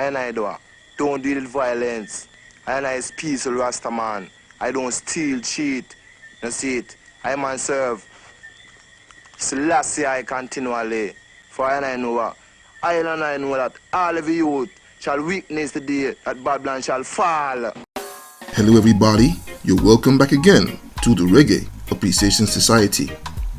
I do. Don't deal with violence. I is peaceful Rasta man. I don't steal, cheat. You see it. I man serve. Selassie I continually. For I know I know that all of you youth shall witness the day that Babylon shall fall. Hello everybody, you're welcome back again to the Reggae Appreciation Society.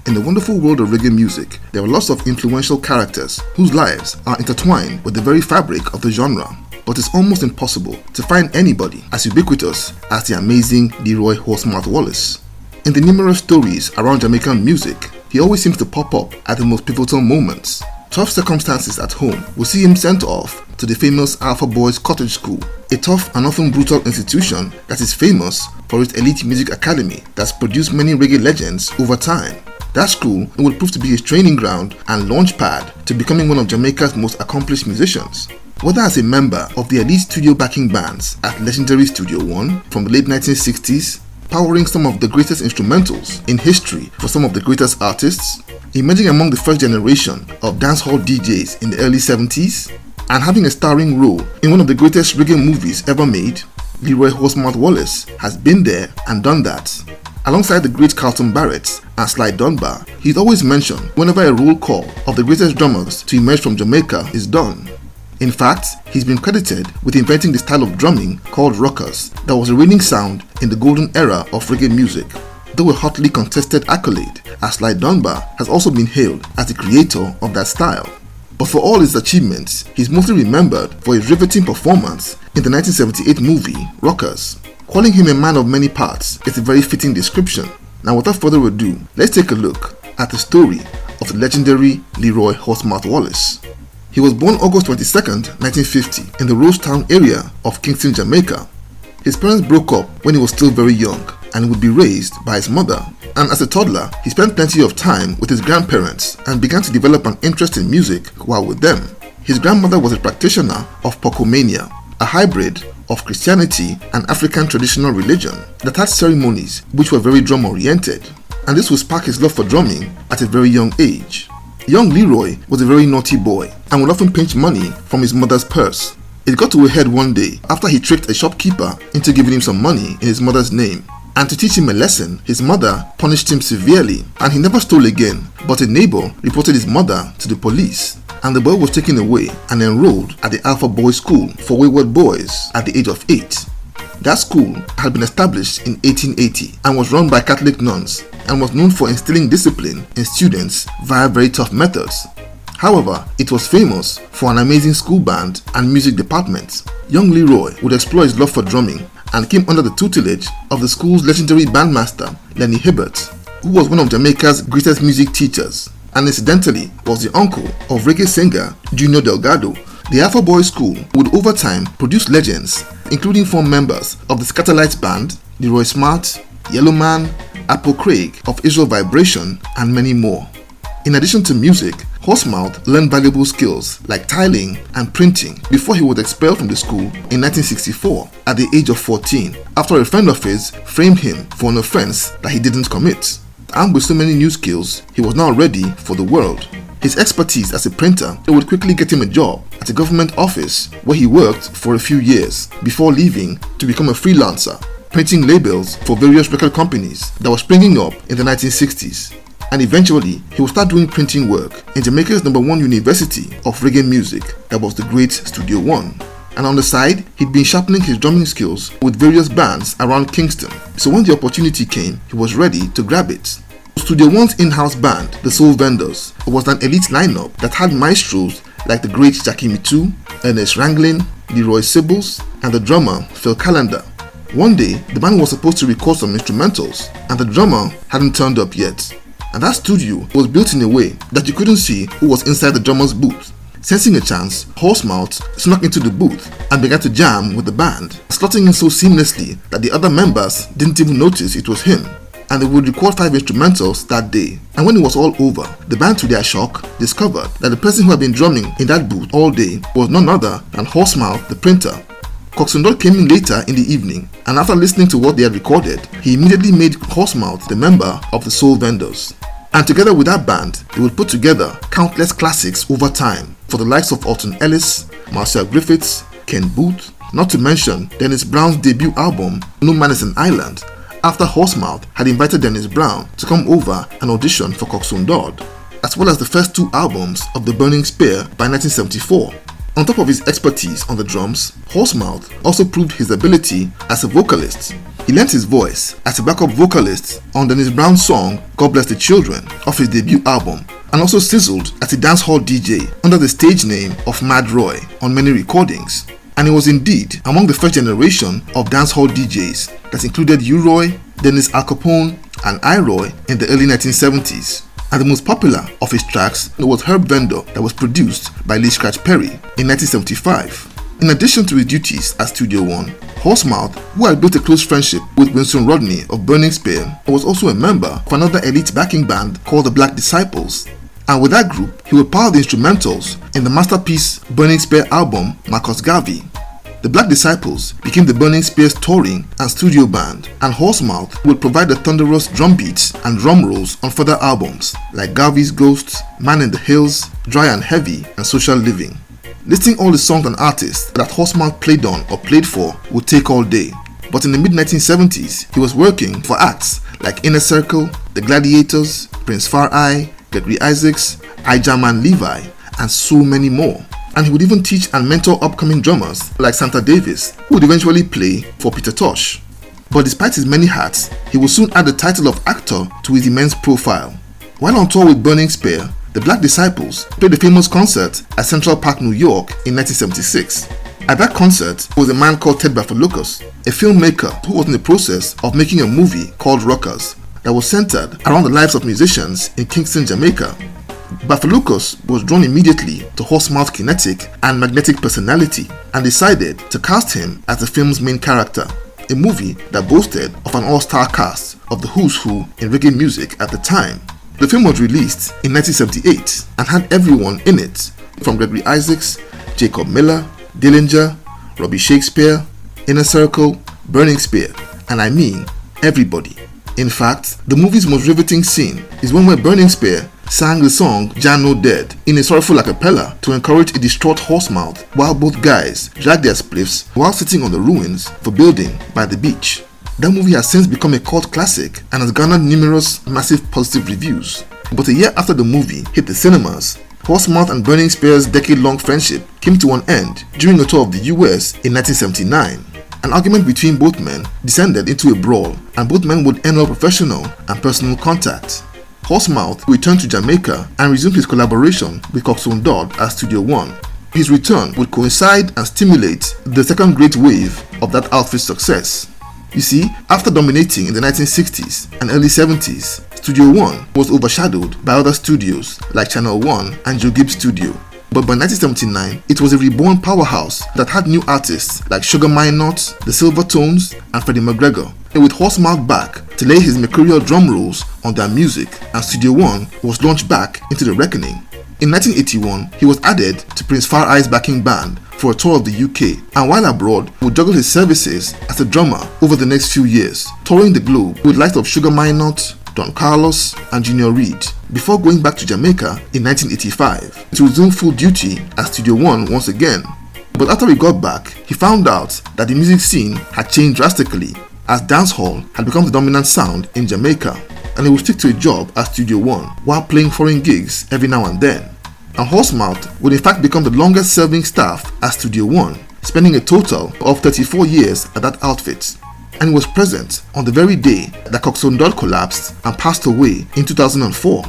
In the wonderful world of reggae music, there are lots of influential characters whose lives are intertwined with the very fabric of the genre. But it's almost impossible to find anybody as ubiquitous as the amazing Leroy Horsemouth Wallace. In the numerous stories around Jamaican music, he always seems to pop up at the most pivotal moments. Tough circumstances at home will see him sent off to the famous Alpha Boys Cottage School, a tough and often brutal institution that is famous for its elite music academy that's produced many reggae legends over time. That school will prove to be his training ground and launch pad to becoming one of Jamaica's most accomplished musicians. Whether as a member of the elite studio backing bands at legendary Studio One from the late 1960s, powering some of the greatest instrumentals in history for some of the greatest artists, emerging among the first generation of dancehall DJs in the early 70s, and having a starring role in one of the greatest reggae movies ever made, Leroy Horsemouth Wallace has been there and done that. Alongside the great Carlton Barrett and Sly Dunbar, he's always mentioned whenever a roll call of the greatest drummers to emerge from Jamaica is done. In fact, he's been credited with inventing the style of drumming called rockers that was a reigning sound in the golden era of reggae music, though a hotly contested accolade, as Sly Dunbar has also been hailed as the creator of that style. But for all his achievements, he's mostly remembered for his riveting performance in the 1978 movie Rockers. Calling him a man of many parts is a very fitting description. Now without further ado, let's take a look at the story of the legendary Leroy Horsemouth Wallace. He was born August 22, 1950 in the Rosetown area of Kingston, Jamaica. His parents broke up when he was still very young and would be raised by his mother, and as a toddler, he spent plenty of time with his grandparents and began to develop an interest in music while with them. His grandmother was a practitioner of Pocomania, a hybrid of Christianity and African traditional religion that had ceremonies which were very drum oriented, and this would spark his love for drumming at a very young age. Young Leroy was a very naughty boy and would often pinch money from his mother's purse. It got to a head one day after he tricked a shopkeeper into giving him some money in his mother's name, and to teach him a lesson, his mother punished him severely and he never stole again, but a neighbor reported his mother to the police, and the boy was taken away and enrolled at the Alpha Boys School for Wayward Boys at the age of 8. That school had been established in 1880 and was run by Catholic nuns and was known for instilling discipline in students via very tough methods. However, it was famous for an amazing school band and music department. Young Leroy would explore his love for drumming and came under the tutelage of the school's legendary bandmaster Lenny Hibbert, who was one of Jamaica's greatest music teachers, and incidentally was the uncle of reggae singer Junior Delgado. The Alpha Boys School would over time produce legends, including 4 members of the Scatterlights Band, Leroy Smart, Yellow Man, Apple Craig of Israel Vibration, and many more. In addition to music, Horsemouth learned valuable skills like tiling and printing before he was expelled from the school in 1964 at the age of 14 after a friend of his framed him for an offense that he didn't commit. Armed with so many new skills, he was now ready for the world. His expertise as a printer would quickly get him a job at a government office where he worked for a few years before leaving to become a freelancer, printing labels for various record companies that were springing up in the 1960s. And eventually, he would start doing printing work in Jamaica's #1 university of reggae music, that was the great Studio One. And on the side, he'd been sharpening his drumming skills with various bands around Kingston. So when the opportunity came, he was ready to grab it. Studio One's in-house band, the Soul Vendors, was an elite lineup that had maestros like the great Jackie Mitu, Ernest Ranglin, Leroy Sibbles, and the drummer Phil Callender. One day, the band was supposed to record some instrumentals, and the drummer hadn't turned up yet. And that studio was built in a way that you couldn't see who was inside the drummer's booth. Sensing a chance, Horsemouth snuck into the booth and began to jam with the band, slotting in so seamlessly that the other members didn't even notice it was him. And they would record 5 instrumentals that day. And when it was all over, the band, to their shock, discovered that the person who had been drumming in that booth all day was none other than Horsemouth the printer. Coxsondot came in later in the evening, and after listening to what they had recorded, he immediately made Horsemouth the member of the Soul Vendors. And together with that band, they would put together countless classics over time for the likes of Alton Ellis, Marcel Griffiths, Ken Booth, not to mention Dennis Brown's debut album, No Man is an Island, after Horsemouth had invited Dennis Brown to come over and audition for Coxsone Dodd, as well as the first 2 albums of The Burning Spear by 1974. On top of his expertise on the drums, Horsemouth also proved his ability as a vocalist. He lent his voice as a backup vocalist on Dennis Brown's song God Bless the Children off his debut album, and also sizzled as a dancehall DJ under the stage name of Mad Roy on many recordings. And he was indeed among the first generation of dancehall DJs that included U-Roy, Dennis Al Capone, and I-Roy in the early 1970s. And the most popular of his tracks was Herb Vendor, that was produced by Lee Scratch Perry in 1975. In addition to his duties at Studio One, Horsemouth, who had built a close friendship with Winston Rodney of Burning Spear, was also a member of another elite backing band called the Black Disciples. And with that group, he would power the instrumentals in the masterpiece Burning Spear album Marcus Garvey. The Black Disciples became the Burning Spear's touring and studio band, and Horsemouth would provide the thunderous drum beats and drum rolls on further albums like Garvey's Ghosts, Man in the Hills, Dry and Heavy, and Social Living. Listing all the songs and artists that Horsemouth played on or played for would take all day, but in the mid-1970s he was working for acts like Inner Circle, The Gladiators, Prince Far Eye, Gregory Isaacs, Ijaman Levi, and so many more. And he would even teach and mentor upcoming drummers like Santa Davis, who would eventually play for Peter Tosh. But despite his many hats, he would soon add the title of actor to his immense profile. While on tour with Burning Spear, the Black Disciples played a famous concert at Central Park, New York in 1976. At that concert was a man called Ted Bafaloukos, a filmmaker who was in the process of making a movie called Rockers that was centered around the lives of musicians in Kingston, Jamaica. Bafaloukos was drawn immediately to Horsemouth's kinetic and magnetic personality and decided to cast him as the film's main character, a movie that boasted of an all-star cast of the who's who in reggae music at the time. The film was released in 1978 and had everyone in it, from Gregory Isaacs, Jacob Miller, Dillinger, Robbie Shakespeare, Inner Circle, Burning Spear, and I mean everybody. In fact, the movie's most riveting scene is one where Burning Spear sang the song Jah No Dead in a sorrowful a cappella to encourage a distraught Horsemouth while both guys dragged their spliffs while sitting on the ruins of a building by the beach. That movie has since become a cult classic and has garnered numerous massive positive reviews. But a year after the movie hit the cinemas, Horsemouth and Burning Spear's decade-long friendship came to an end during a tour of the US in 1979. An argument between both men descended into a brawl, and both men would end all professional and personal contact. Horsemouth returned to Jamaica and resumed his collaboration with Coxsone Dodd at Studio One. His return would coincide and stimulate the second great wave of that outfit's success. You see, after dominating in the 1960s and early 70s, Studio One was overshadowed by other studios like Channel One and Joe Gibbs Studio. But by 1979, it was a reborn powerhouse that had new artists like Sugar Minott, The Silvertones, and Freddie McGregor. And with Horsemouth back to lay his mercurial drum rolls on their music, and Studio One was launched back into the reckoning. In 1981, he was added to Prince Far Eye's backing band for a tour of the UK, and while abroad, would juggle his services as a drummer over the next few years, touring the globe with lights of Sugar Minott, Don Carlos, and Junior Reid, before going back to Jamaica in 1985 to resume full duty at Studio One once again. But after he got back, he found out that the music scene had changed drastically, as dancehall had become the dominant sound in Jamaica, and he would stick to a job at Studio One while playing foreign gigs every now and then. And Horsemouth would in fact become the longest serving staff at Studio One, spending a total of 34 years at that outfit. And he was present on the very day that Coxsone Dodd collapsed and passed away in 2004.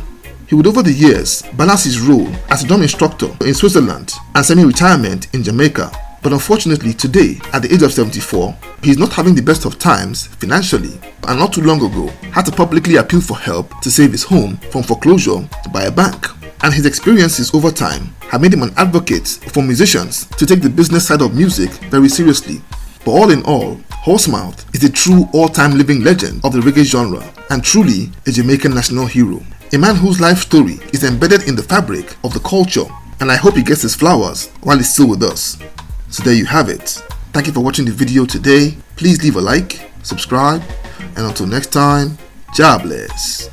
He would over the years balance his role as a drum instructor in Switzerland and semi-retirement in Jamaica. But unfortunately today, at the age of 74, he is not having the best of times financially, and not too long ago had to publicly appeal for help to save his home from foreclosure by a bank. And his experiences over time have made him an advocate for musicians to take the business side of music very seriously. But all in all, Horsemouth is a true all-time living legend of the reggae genre and truly a Jamaican national hero. A man whose life story is embedded in the fabric of the culture, and I hope he gets his flowers while he's still with us. So there you have it. Thank you for watching the video today. Please leave a like, subscribe, and until next time, Jah bless.